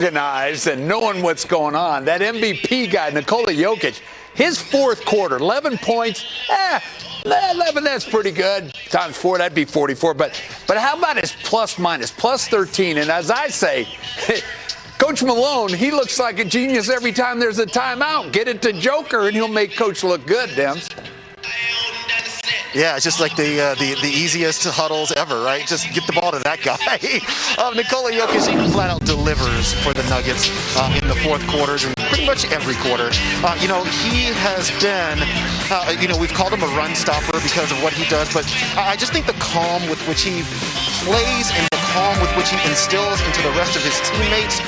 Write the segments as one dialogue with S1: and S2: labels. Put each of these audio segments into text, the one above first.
S1: organized and knowing what's going on. That MVP guy, Nikola Jokic, his fourth quarter, 11 points, 11, that's pretty good. Times 4, that'd be 44. But how about his plus minus, plus 13? And as I say, Coach Malone, he looks like a genius every time there's a timeout. Get it to Joker, and he'll make Coach look good, Dems.
S2: Yeah, it's just like the easiest huddles ever, right? Just get the ball to that guy. Nikola Jokic flat out delivers for the Nuggets in the fourth quarters and pretty much every quarter. He has been, we've called him a run stopper because of what he does, but I just think the calm with which he plays and the calm with which he instills into the rest of his teammates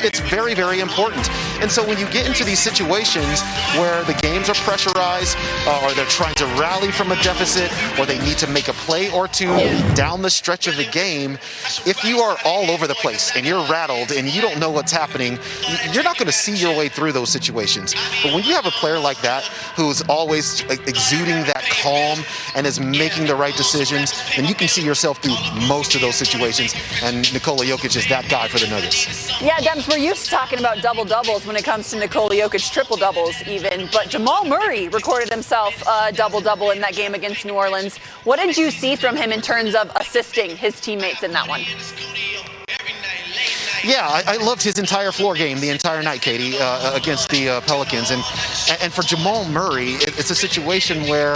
S2: it's very, very important. And so when you get into these situations where the games are pressurized or they're trying to rally from a deficit or they need to make a play or two down the stretch of the game, if you are all over the place and you're rattled and you don't know what's happening, you're not going to see your way through those situations. But when you have a player like that who's always exuding that calm and is making the right decisions, then you can see yourself through most of those situations. And Nikola Jokic is that guy for the Nuggets.
S3: Yeah, Dems, we're used to talking about double-doubles when it comes to Nikola Jokic, triple-doubles even. But Jamal Murray recorded himself a double-double in that game against New Orleans. What did you see from him in terms of assisting his teammates in that one?
S2: Yeah, I loved his entire floor game the entire night, Katie, against the Pelicans. And for Jamal Murray, it's a situation where,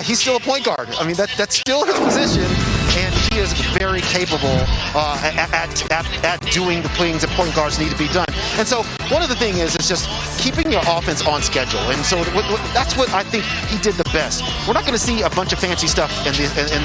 S2: he's still a point guard. I mean, that's still his position. And he is very capable at doing the things that point guards need to be done. And so one of the things is just keeping your offense on schedule. And so that's what I think he did the best. We're not going to see a bunch of fancy stuff in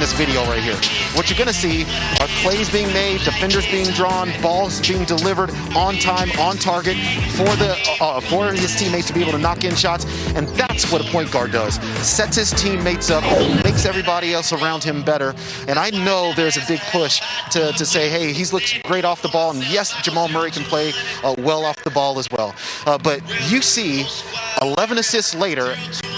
S2: this video right here. What you're going to see are plays being made, defenders being drawn, balls being delivered on time, on target for his teammates to be able to knock in shots. And that's what a point guard does. Sets his teammates up, makes everybody else around him better. And I know there's a big push to say, hey, he's looks great off the ball. And yes, Jamal Murray can play well off the ball as well. But you see 11 assists later,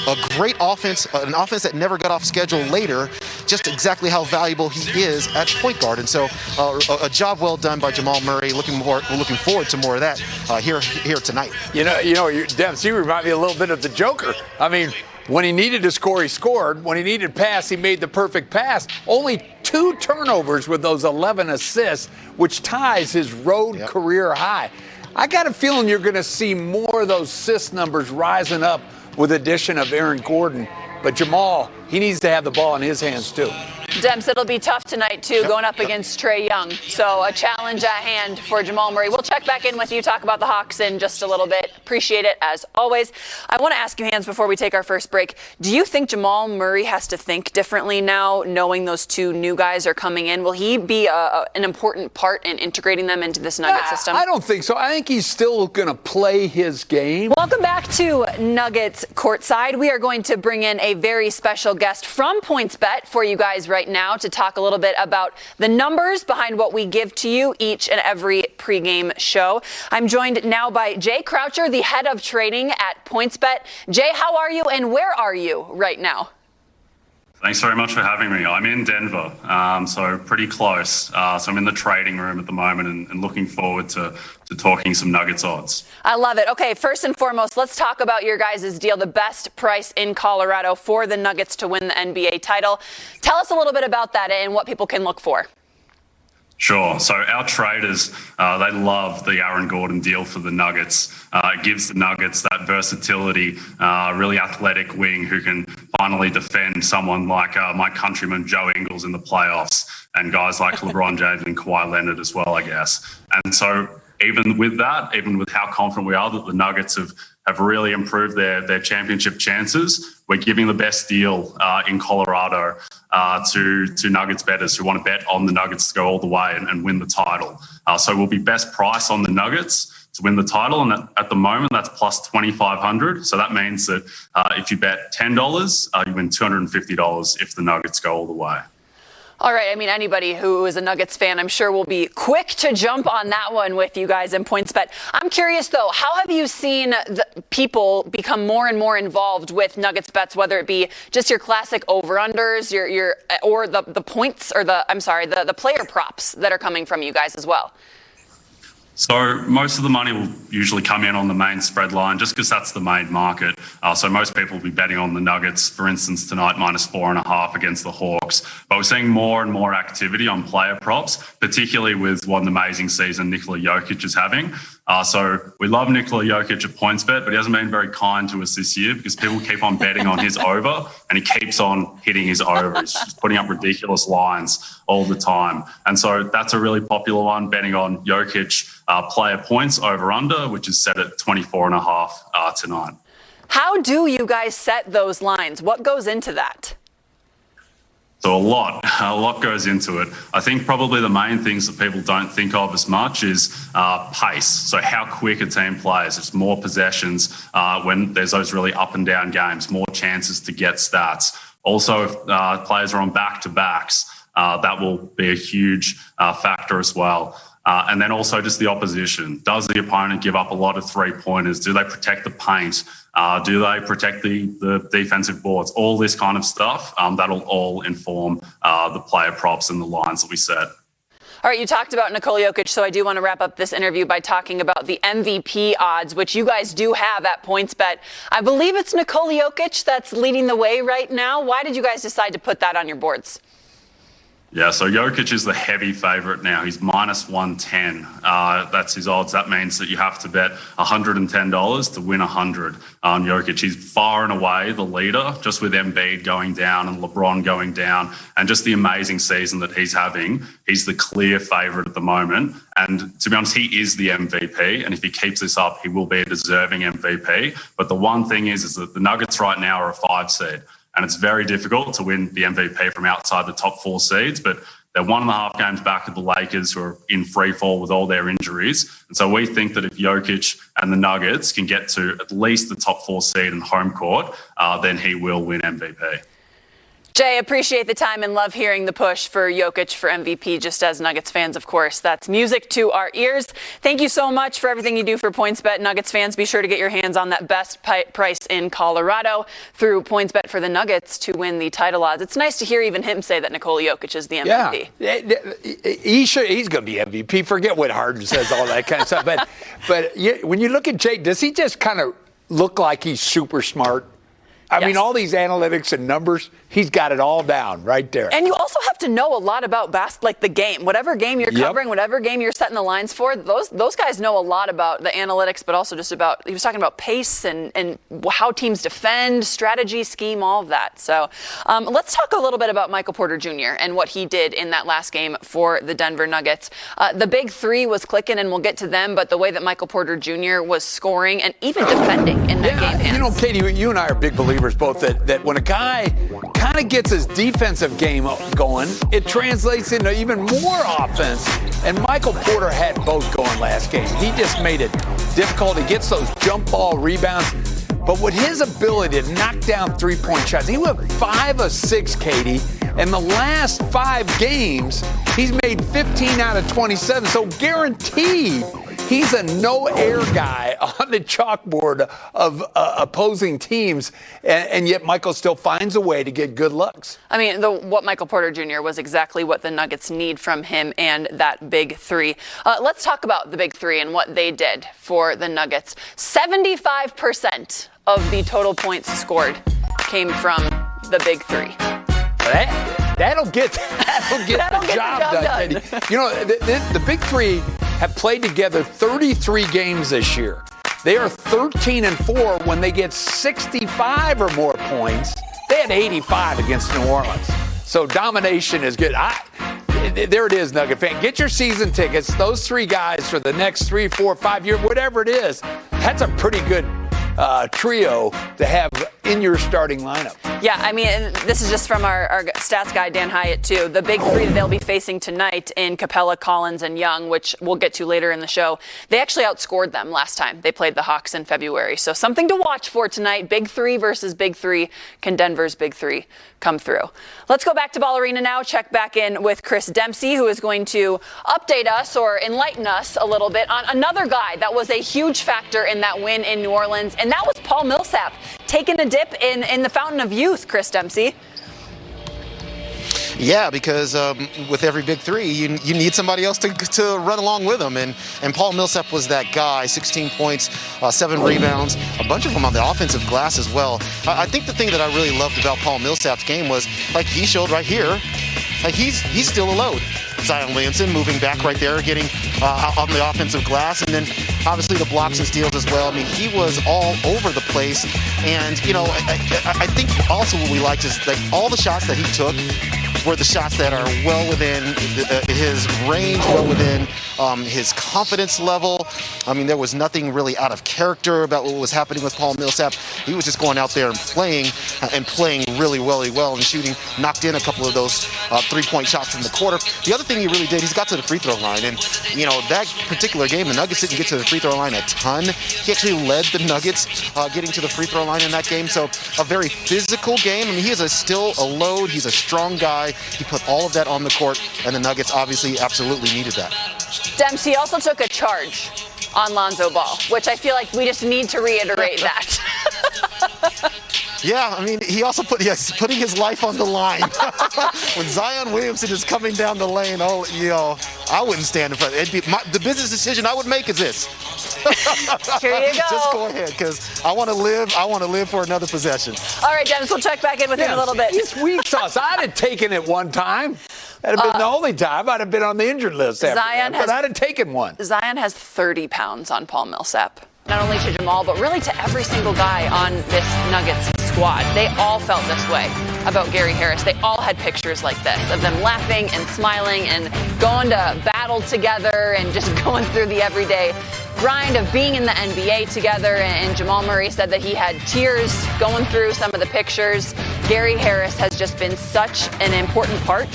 S2: a great offense, an offense that never got off schedule later, just exactly how valuable he is at point guard. And so a job well done by Jamal Murray. Looking forward to more of that here tonight.
S1: Dems, you remind me a little bit of the Joker. I mean, when he needed to score, he scored. When he needed to pass, he made the perfect pass. Only 2 turnovers with those 11 assists, which ties his road career high. I got a feeling you're going to see more of those assist numbers rising up with the addition of Aaron Gordon. But Jamal, he needs to have the ball in his hands too.
S3: Dems, it'll be tough tonight, too, going up against Trae Young. So a challenge at hand for Jamal Murray. We'll check back in with you, talk about the Hawks in just a little bit. Appreciate it, as always. I want to ask you, Hans, before we take our first break, do you think Jamal Murray has to think differently now, knowing those 2 new guys are coming in? Will he be an important part in integrating them into this Nugget system?
S1: I don't think so. I think he's still going to play his game.
S3: Welcome back to Nuggets Courtside. We are going to bring in a very special guest from PointsBet for you guys right now to talk a little bit about the numbers behind what we give to you each and every pregame show. I'm joined now by Jay Croucher, the head of trading at PointsBet. Jay, how are you and where are you right now?
S4: Thanks very much for having me. I'm in Denver, so pretty close. So I'm in the trading room at the moment and looking forward to talking some Nuggets odds.
S3: I love it. Okay, first and foremost, let's talk about your guys' deal, the best price in Colorado for the Nuggets to win the NBA title. Tell us a little bit about that and what people can look for.
S4: Sure. So our traders, they love the Aaron Gordon deal for the Nuggets. It gives the Nuggets that versatility, really athletic wing who can finally defend someone like my countryman Joe Ingles in the playoffs and guys like LeBron James and Kawhi Leonard as well, I guess. And so even with that, even with how confident we are that the Nuggets have really improved their championship chances, we're giving the best deal in Colorado to Nuggets bettors who want to bet on the Nuggets to go all the way and win the title. So we'll be best price on the Nuggets to win the title, and at the moment that's plus 2,500. So that means that if you bet $10, you win $250 if the Nuggets go all the way.
S3: All right. I mean, anybody who is a Nuggets fan, I'm sure will be quick to jump on that one with you guys in PointsBet. I'm curious, though, how have you seen the people become more and more involved with Nuggets bets, whether it be just your classic over-unders, or the points, or the player props that are coming from you guys as well?
S4: So most of the money will usually come in on the main spread line just because that's the main market. So most people will be betting on the Nuggets, for instance, tonight -4.5 against the Hawks. But we're seeing more and more activity on player props, particularly with what an amazing season Nikola Jokic is having. So we love Nikola Jokic at PointsBet, but he hasn't been very kind to us this year because people keep on betting on his over and he keeps on hitting his over. He's just putting up ridiculous lines all the time. And so that's a really popular one, betting on Jokic player points over under, which is set at 24.5 tonight.
S3: How do you guys set those lines? What goes into that?
S4: So a lot goes into it. I think probably the main things that people don't think of as much is pace. So how quick a team plays. There's more possessions when there's those really up and down games, more chances to get stats. Also, if players are on back-to-backs, that will be a huge factor as well. And then also just the opposition. Does the opponent give up a lot of three-pointers? Do they protect the paint? Do they protect the defensive boards? All this kind of stuff, that'll all inform the player props and the lines that we set.
S3: All right, you talked about Nikola Jokic, so I do want to wrap up this interview by talking about the MVP odds, which you guys do have at PointsBet. I believe it's Nikola Jokic that's leading the way right now. Why did you guys decide to put that on your boards?
S4: Yeah, so Jokic is the heavy favourite now. He's -110. That's his odds. That means that you have to bet $110 to win 100 on Jokic. He's far and away the leader, just with Embiid going down and LeBron going down, and just the amazing season that he's having. He's the clear favourite at the moment. And to be honest, he is the MVP. And if he keeps this up, he will be a deserving MVP. But the one thing is that the Nuggets right now are a 5 seed. And it's very difficult to win the MVP from outside the top 4 seeds, but they're 1.5 games back of the Lakers, who are in free fall with all their injuries. And so we think that if Jokic and the Nuggets can get to at least the top 4 seed in home court, then he will win MVP.
S3: Jay, appreciate the time and love hearing the push for Jokic for MVP, just as Nuggets fans, of course. That's music to our ears. Thank you so much for everything you do for PointsBet. Nuggets fans, be sure to get your hands on that best price in Colorado through PointsBet for the Nuggets to win the title odds. It's nice to hear even him say that Nikola Jokic is the MVP.
S1: Yeah, he's going to be MVP. Forget what Harden says, all that kind of stuff. But when you look at Jay, does he just kind of look like he's super smart? I mean, all these analytics and numbers, he's got it all down right there.
S3: And you also have to know a lot about the game. Whatever game you're covering, whatever game you're setting the lines for, those guys know a lot about the analytics, but also just about, he was talking about pace and how teams defend, strategy, scheme, all of that. So let's talk a little bit about Michael Porter Jr. and what he did in that last game for the Denver Nuggets. The big three was clicking, and we'll get to them, but the way that Michael Porter Jr. was scoring and even defending in that game.
S1: You know, Katie, you and I are big believers both that when a guy kind of gets his defensive game going, it translates into even more offense. And Michael Porter had both going last game. He just made it difficult. He gets those jump ball rebounds. But with his ability to knock down three-point shots, he went 5 of 6, Katie. In the last 5 games, he's made 15 out of 27. So guaranteed, he's a no-air guy on the chalkboard of opposing teams, and yet Michael still finds a way to get good looks.
S3: I mean, what Michael Porter Jr. was exactly what the Nuggets need from him and that big three. Let's talk about the big three and what they did for the Nuggets. 75% of the total points scored came from the big three.
S1: That'll get the job done. You know, the big three have played together 33 games this year. They are 13-4 when they get 65 or more points. They had 85 against New Orleans. So domination is good. There it is, Nugget fan. Get your season tickets. Those 3 guys for the next 3, 4, 5 years, whatever it is, that's a pretty good trio to have in your starting lineup.
S3: Yeah, I mean, and this is just from our stats guy, Dan Hyatt, too. The big three that they'll be facing tonight in Capella, Collins, and Young, which we'll get to later in the show, they actually outscored them last time they played the Hawks in February. So something to watch for tonight. Big three versus big three. Can Denver's big three come through? Let's go back to Ball Arena now. Check back in with Chris Dempsey, who is going to update us or enlighten us a little bit on another guy that was a huge factor in that win in New Orleans, and that was Paul Millsap taking a dip in the fountain of youth, Chris Dempsey.
S2: Yeah, because with every big three, you need somebody else to run along with them, and Paul Millsap was that guy. 16 points, 7 rebounds, a bunch of them on the offensive glass as well. I think the thing that I really loved about Paul Millsap's game was, like he showed right here, like he's still a load. Zion Williamson moving back right there, getting on the offensive glass, and then obviously the blocks and steals as well. I mean, he was all over the place, and you know, I think also what we liked is like all the shots that he took were the shots that are well within his range, well within his confidence level. I mean, there was nothing really out of character about what was happening with Paul Millsap. He was just going out there and playing really well and shooting, knocked in a couple of those 3-point shots in the quarter. The other thing he really did, he's got to the free throw line, and you know, that particular game, the Nuggets didn't get to the free throw line a ton. He actually led the Nuggets getting to the free throw line in that game, so a very physical game. I mean, he is still a load. He's a strong guy. He put all of that on the court, and the Nuggets obviously absolutely needed that.
S3: Dempsey also took a charge on Lonzo Ball, which I feel like we just need to reiterate that.
S2: Yeah, I mean, he also putting his life on the line. When Zion Williamson is coming down the lane, I wouldn't stand in front. The business decision I would make is this.
S3: Here you go.
S2: Just go ahead, because I want to live for another possession.
S3: All right, Dennis, we'll check back in with you in a little bit.
S1: He's weak sauce. I'd have taken it one time. That'd have been the only time. I'd have been on the injured list after that, but I'd have taken one.
S3: Zion has 30 pounds on Paul Millsap. Not only to Jamal, but really to every single guy on this Nuggets squad. They all felt this way about Gary Harris. They all had pictures like this of them laughing and smiling and going to battle together and just going through the everyday grind of being in the NBA together. And Jamal Murray said that he had tears going through some of the pictures. Gary Harris has just been such an important part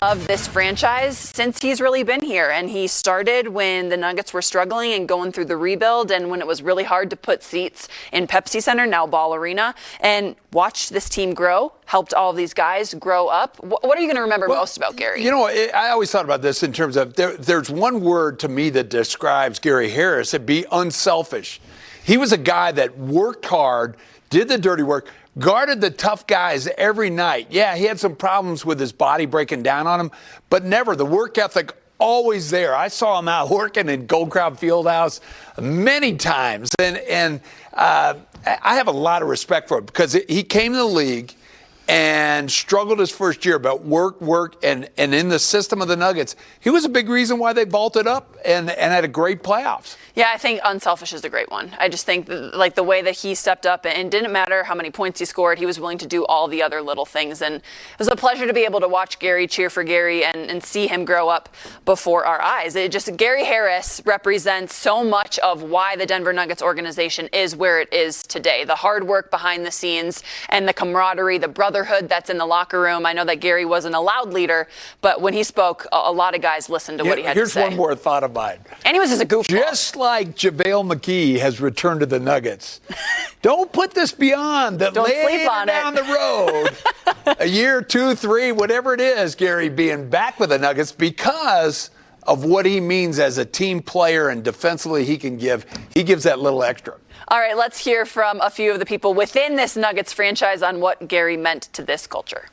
S3: of this franchise since he's really been here. And he started when the Nuggets were struggling and going through the rebuild, and when it was really hard to put seats in Pepsi Center, now Ball Arena, and watched this team grow, helped all of these guys grow up. What are you going to remember most about Gary?
S1: You know, I always thought about this in terms of there's one word to me that describes Gary Harris. It'd be unselfish. He was a guy that worked hard, did the dirty work, guarded the tough guys every night. Yeah, he had some problems with his body breaking down on him, but never. The work ethic always there. I saw him out working in Gold Crown Fieldhouse many times, and I have a lot of respect for him because he came to the league and struggled his first year, but work, and in the system of the Nuggets, he was a big reason why they vaulted up and had a great playoffs.
S3: Yeah, I think unselfish is a great one. I just think like the way that he stepped up, and didn't matter how many points he scored, he was willing to do all the other little things. And it was a pleasure to be able to watch Gary, cheer for Gary, and see him grow up before our eyes. Gary Harris represents so much of why the Denver Nuggets organization is where it is today. The hard work behind the scenes and the camaraderie, the brotherhood that's in the locker room. I know that Gary wasn't a loud leader, but when he spoke, a lot of guys listened to what he had to say.
S1: Here's one more thought of mine.
S3: And he was just a goofball.
S1: Just like JaVale McGee has returned to the Nuggets. Don't put this beyond that.
S3: Don't sleep on it.
S1: Down the road, a year, 2, 3, whatever it is, Gary being back with the Nuggets because of what he means as a team player and defensively he gives that little extra.
S3: All right, let's hear from a few of the people within this Nuggets franchise on what Gary meant to this culture.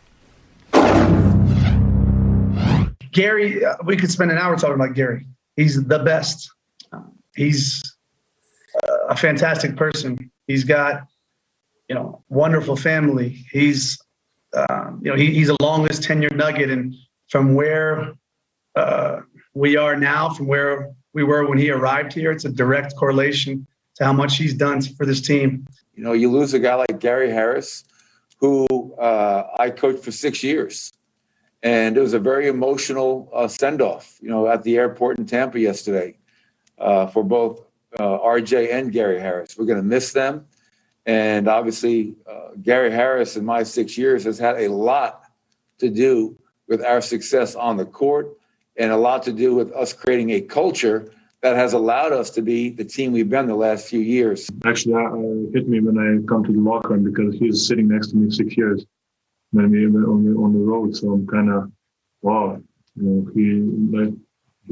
S5: Gary, we could spend an hour talking about Gary. He's the best. He's a fantastic person. He's got, wonderful family. He's, he's the longest tenured Nugget, and from where we are now, from where we were when he arrived here, it's a direct correlation to how much he's done for this team.
S6: You lose a guy like Gary Harris, who I coached for 6 years. And it was a very emotional send-off, at the airport in Tampa yesterday for both RJ and Gary Harris. We're going to miss them. And obviously, Gary Harris in my 6 years has had a lot to do with our success on the court and a lot to do with us creating a culture that has allowed us to be the team we've been the last few years.
S7: Actually, it hit me when I come to the locker room because he was sitting next to me 6 years when we were on the road. So I'm kind of, wow.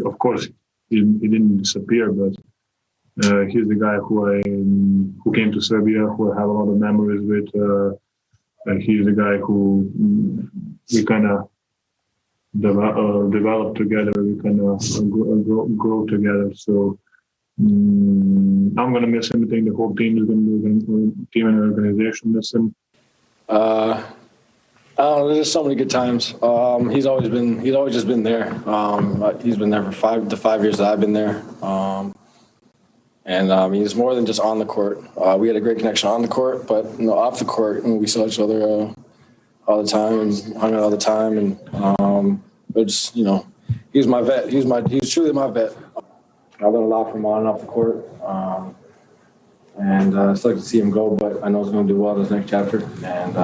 S7: Of course, he didn't disappear, but he's the guy who came to Serbia, who I have a lot of memories with. He's the guy who we kind of develop together. We kind of grow together. So I'm gonna miss him. I think the whole team is team and organization miss him.
S8: I don't know, there's so many good times. He's always just been there. He's been there for the 5 years that I've been there. And he's more than just on the court. We had a great connection on the court, but off the court, we saw each other all the time and hung out all the time. And it's he was my vet. He was truly my vet. I learned a lot from on and off the court. And it's like to see him go, but I know he's going to do well in this next chapter. And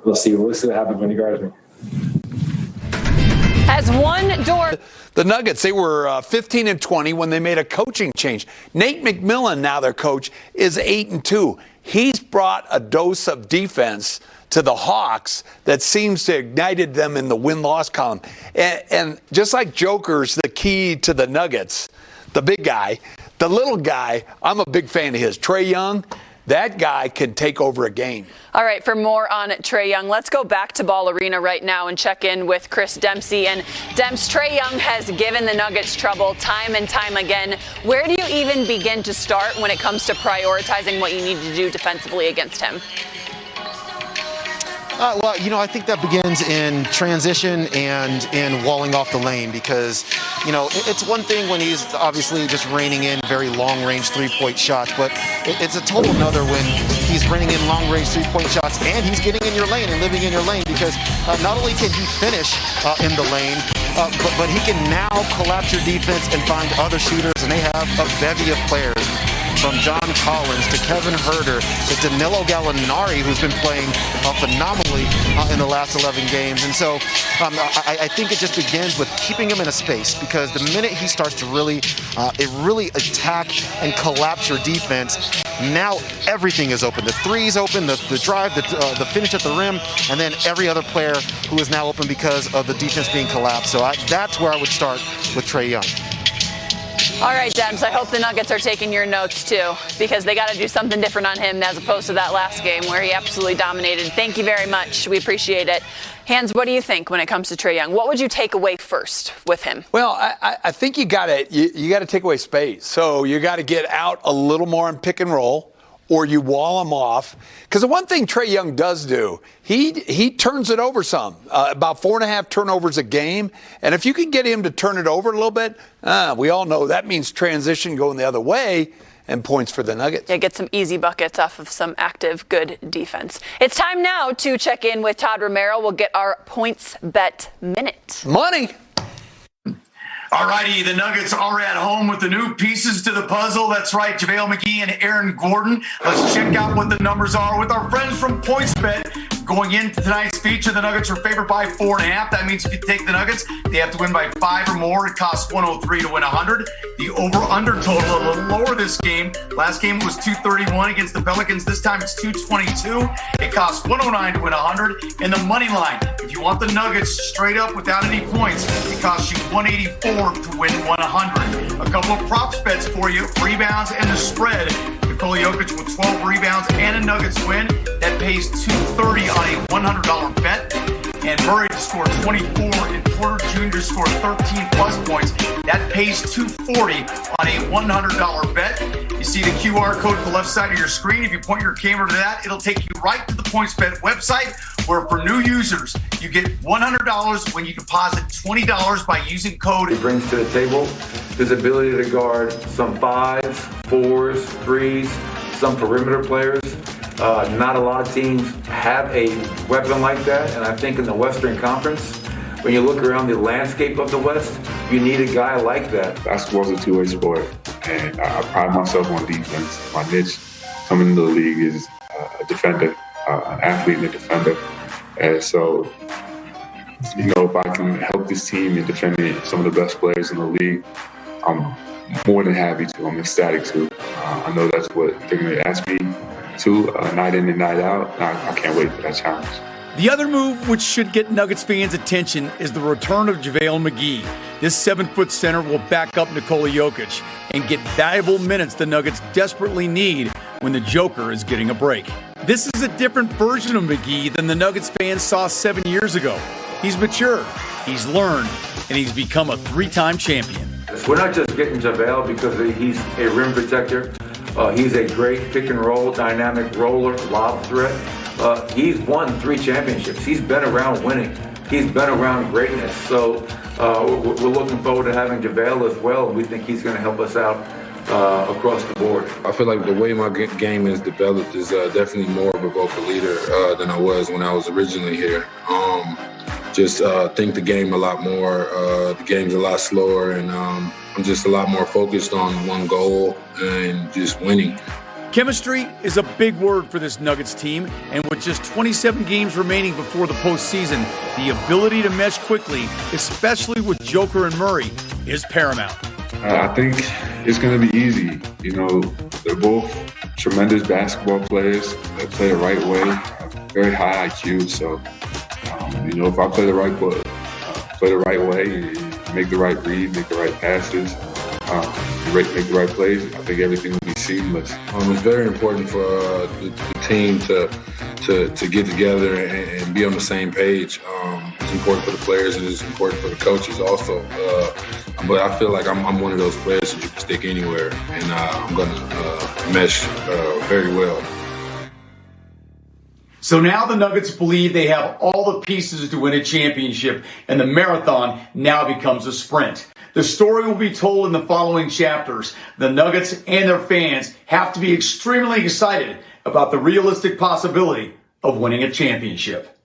S8: we'll see what happens when he guards me.
S3: Has one door.
S1: The Nuggets, they were 15-20 when they made a coaching change. Nate McMillan, now their coach, is 8-2. He's brought a dose of defense to the Hawks that seems to have ignited them in the win-loss column. And just like Joker's the key to the Nuggets, the big guy, the little guy, I'm a big fan of his. Trae Young, that guy can take over a game.
S3: All right, for more on Trae Young, let's go back to Ball Arena right now and check in with Chris Dempsey. And Demps, Trae Young has given the Nuggets trouble time and time again. Where do you even begin to start when it comes to prioritizing what you need to do defensively against him?
S2: Well, I think that begins in transition and in walling off the lane because, it's one thing when he's obviously just reining in very long-range three-point shots, but it's a total nother when he's reining in long-range three-point shots and he's getting in your lane and living in your lane because not only can he finish in the lane, but he can now collapse your defense and find other shooters, and they have a bevy of players. From John Collins to Kevin Huerter to Danilo Gallinari, who's been playing phenomenally in the last 11 games. And so I think it just begins with keeping him in a space because the minute he starts to really attack and collapse your defense, now everything is open. The three's open, the drive, the finish at the rim, and then every other player who is now open because of the defense being collapsed. So that's where I would start with Trae Young.
S3: All right, Dems, I hope the Nuggets are taking your notes too, because they got to do something different on him as opposed to that last game where he absolutely dominated. Thank you very much. We appreciate it. Hans, what do you think when it comes to Trae Young? What would you take away first with him?
S1: Well, I think you got to take away space. So you got to get out a little more in pick and roll, or you wall him off. Because the one thing Trae Young does do, he turns it over some, about 4.5 turnovers a game. And if you can get him to turn it over a little bit, we all know that means transition going the other way and points for the Nuggets.
S3: Yeah, get some easy buckets off of some active, good defense. It's time now to check in with Todd Romero. We'll get our PointsBet minute.
S1: Money.
S9: All righty, the Nuggets are at home with the new pieces to the puzzle. That's right, JaVale McGee and Aaron Gordon. Let's check out what the numbers are with our friends from PointsBet. Going into tonight's feature, the Nuggets are favored by 4.5. That means if you take the Nuggets, they have to win by 5 or more. It costs 103 to win 100. The over-under total a little lower this game. Last game was 231 against the Pelicans. This time it's 222. It costs 109 to win 100. And the money line, if you want the Nuggets straight up without any points, it costs you 184 to win 100. A couple of props bets for you. Rebounds and the spread. Nikola Jokic with 12 rebounds and a Nuggets win. That pays $230 on a $100 bet. And Murray to score 24 and Porter Jr. to score 13 plus points. That pays $240 on a $100 bet. You see the QR code at the left side of your screen. If you point your camera to that, it'll take you right to the PointsBet website, where for new users, you get $100 when you deposit $20 by using code.
S6: He brings to the table his ability to guard some 5s, 4s, 3s, some perimeter players. Not a lot of teams have a weapon like that, and I think in the Western Conference, when you look around the landscape of the West, you need a guy like that.
S10: Basketball is a two-way sport, and I pride myself on defense. My niche coming into the league is a defender, an athlete and a defender. And so, if I can help this team in defending some of the best players in the league, I'm more than happy to. I'm ecstatic to. I know that's what they're going to ask me to, night in and night out. I can't wait for that challenge.
S11: The other move which should get Nuggets fans' attention is the return of JaVale McGee. This 7-foot center will back up Nikola Jokic and get valuable minutes the Nuggets desperately need when the Joker is getting a break. This is a different version of McGee than the Nuggets fans saw 7 years ago. He's matured, he's learned, and he's become a 3-time champion.
S6: We're not just getting JaVale because he's a rim protector. He's a great pick and roll, dynamic roller, lob threat. He's won 3 championships. He's been around winning. He's been around greatness. So we're looking forward to having JaVale as well. And we think he's going to help us out across the board.
S10: I feel like the way my game is developed is definitely more of a vocal leader than I was when I was originally here. Just think the game a lot more. The game's a lot slower, and I'm just a lot more focused on one goal and just winning.
S11: Chemistry is a big word for this Nuggets team, and with just 27 games remaining before the postseason, the ability to mesh quickly, especially with Joker and Murray, is paramount.
S10: I think it's going to be easy. You know, they're both tremendous basketball players. They play the right way, very high IQ. So, you know, if I play the right way, make the right read, make the right passes, make the right plays, I think everything will be seamless. It's very important for the team to get together and be on the same page. It's important for the players and it's important for the coaches also. But I feel like I'm one of those players that you can stick anywhere, and I'm going to mesh very well.
S11: So now the Nuggets believe they have all the pieces to win a championship, and the marathon now becomes a sprint. The story will be told in the following chapters. The Nuggets and their fans have to be extremely excited about the realistic possibility of winning a championship.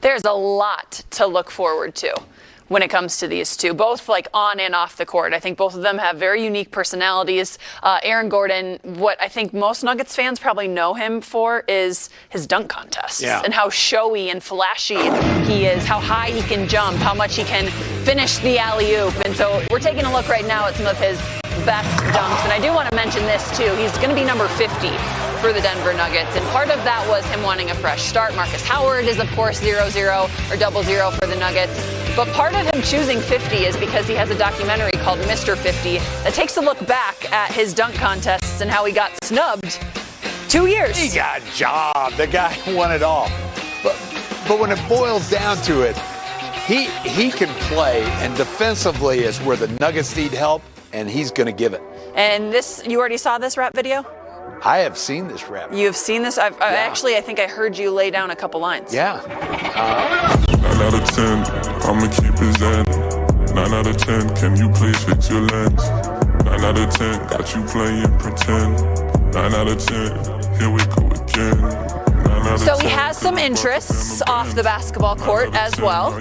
S3: There's a lot to look forward to when it comes to these two, both like on and off the court. I think both of them have very unique personalities. Aaron Gordon, what I think most Nuggets fans probably know him for is his dunk contests and how showy and flashy he is, how high he can jump, how much he can finish the alley-oop. And so we're taking a look right now at some of his best dunks. And I do want to mention this too. He's going to be number 50 for the Denver Nuggets. And part of that was him wanting a fresh start. Marcus Howard is, of course, 0-0 or 0-0 for the Nuggets. But part of him choosing 50 is because he has a documentary called Mr. 50 that takes a look back at his dunk contests and how he got snubbed 2 years.
S1: He got jobbed. The guy won it all. But when it boils down to it, he can play, and defensively is where the Nuggets need help, and he's going to give it.
S3: And this, you already saw this rap video?
S1: I have seen this rap.
S3: You've seen this? Actually, I think I heard you lay down a couple lines.
S1: Yeah.
S12: 9 out of 10, I'ma keep his end. 9 out of 10, can you please fix your lens? 9 out of 10, got you playing pretend. 9 out of 10, here we go again.
S3: So he has some interests off the basketball court as well.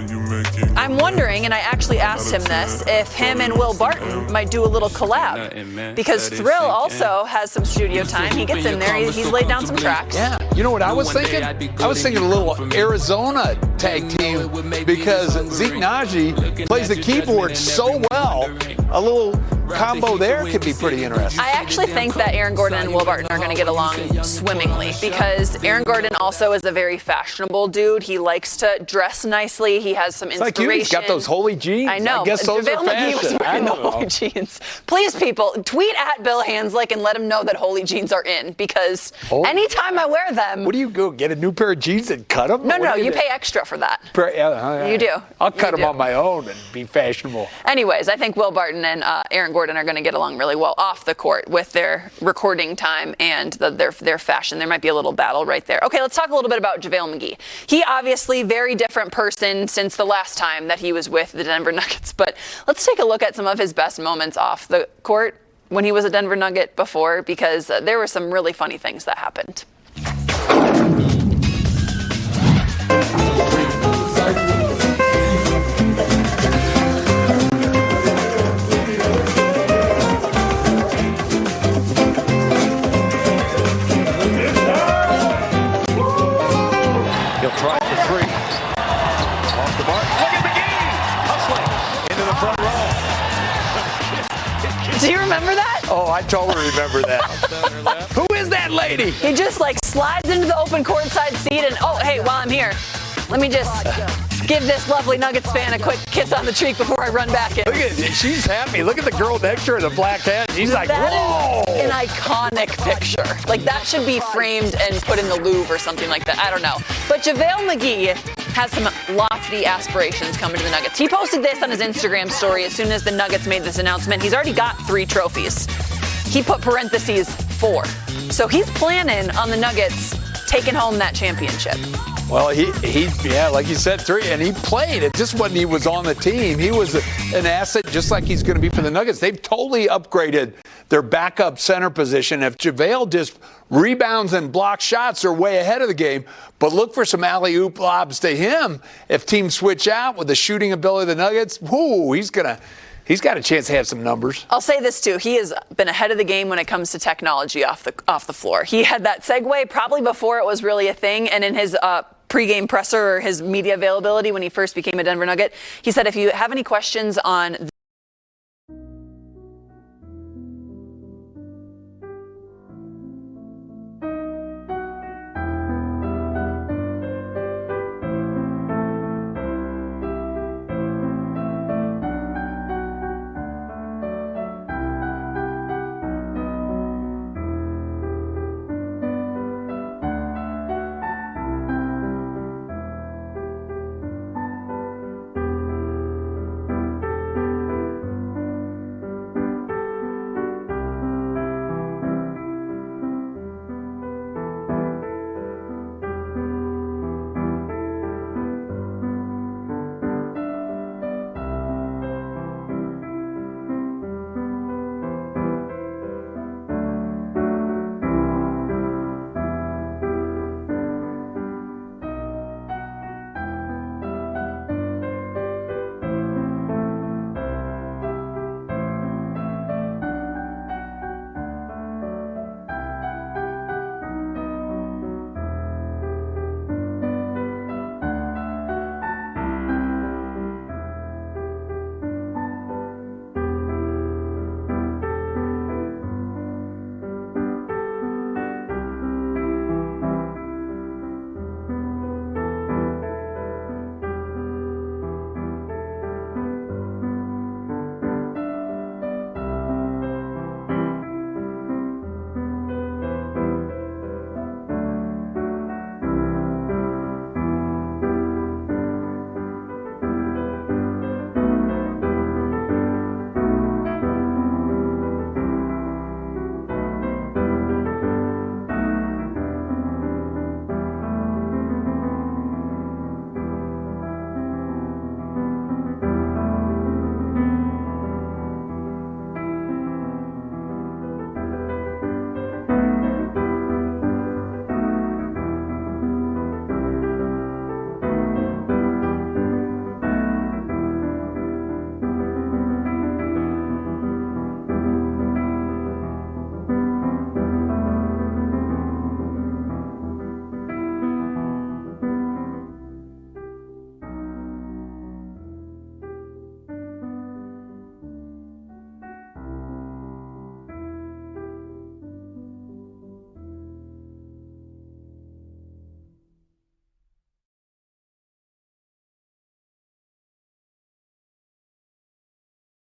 S3: I'm wondering, and I actually asked him this, if him and Will Barton might do a little collab. Because Thrill also has some studio time. He gets in there, he's laid down some tracks.
S1: Yeah. You know what I was thinking? I was thinking a little Arizona tag team because Zeke Naji plays the keyboard so well. A little combo there could be pretty interesting.
S3: I actually think that Aaron Gordon and Will Barton are going to get along swimmingly because Aaron Gordon also is a very fashionable dude. He likes to dress nicely. He has some inspiration.
S1: It's like you, he's got those holy jeans.
S3: I know.
S1: I guess those are fashion.
S3: Was wearing the holy jeans. Please, people, tweet at Bill Hanslick and let him know that holy jeans are in because anytime I wear them.
S1: What do you go get a new pair of jeans and cut them?
S3: No, you pay extra for that. You do.
S1: I'll cut them on my own and be fashionable.
S3: Anyways, I think Will Barton and Aaron Gordon are going to get along really well off the court with their recording time and their fashion. There might be a little battle right there. Okay, let's talk a little bit about JaVale McGee. He obviously very different person since the last time that he was with the Denver Nuggets, but let's take a look at some of his best moments off the court when he was a Denver Nugget before because there were some really funny things that happened.
S1: Try for three. Off the mark. Look at McGee! Hustling into the front row.
S3: Do you remember that?
S1: Oh, I totally remember that. Who is that lady?
S3: He just slides into the open courtside seat and, oh, hey, while I'm here, let me just give this lovely Nuggets fan a quick kiss on the cheek before I run back in.
S1: Look at she's happy. Look at the girl next to her in the black hat. She's like, whoa!
S3: an iconic picture. Like, that should be framed and put in the Louvre or something like that. I don't know. But JaVale McGee has some lofty aspirations coming to the Nuggets. He posted this on his Instagram story as soon as the Nuggets made this announcement. He's already got 3 trophies. He put parentheses 4. So he's planning on the Nuggets taking home that championship.
S1: Well, he like you said, 3, and he played. It just wasn't he was on the team. He was an asset just like he's going to be for the Nuggets. They've totally upgraded their backup center position. If JaVale just rebounds and blocks shots, they're way ahead of the game. But look for some alley-oop lobs to him. If teams switch out with the shooting ability of the Nuggets, he's got a chance to have some numbers.
S3: I'll say this, too. He has been ahead of the game when it comes to technology off the floor. He had that segue probably before it was really a thing, and in his pregame presser or his media availability when he first became a Denver Nugget, he said, if you have any questions on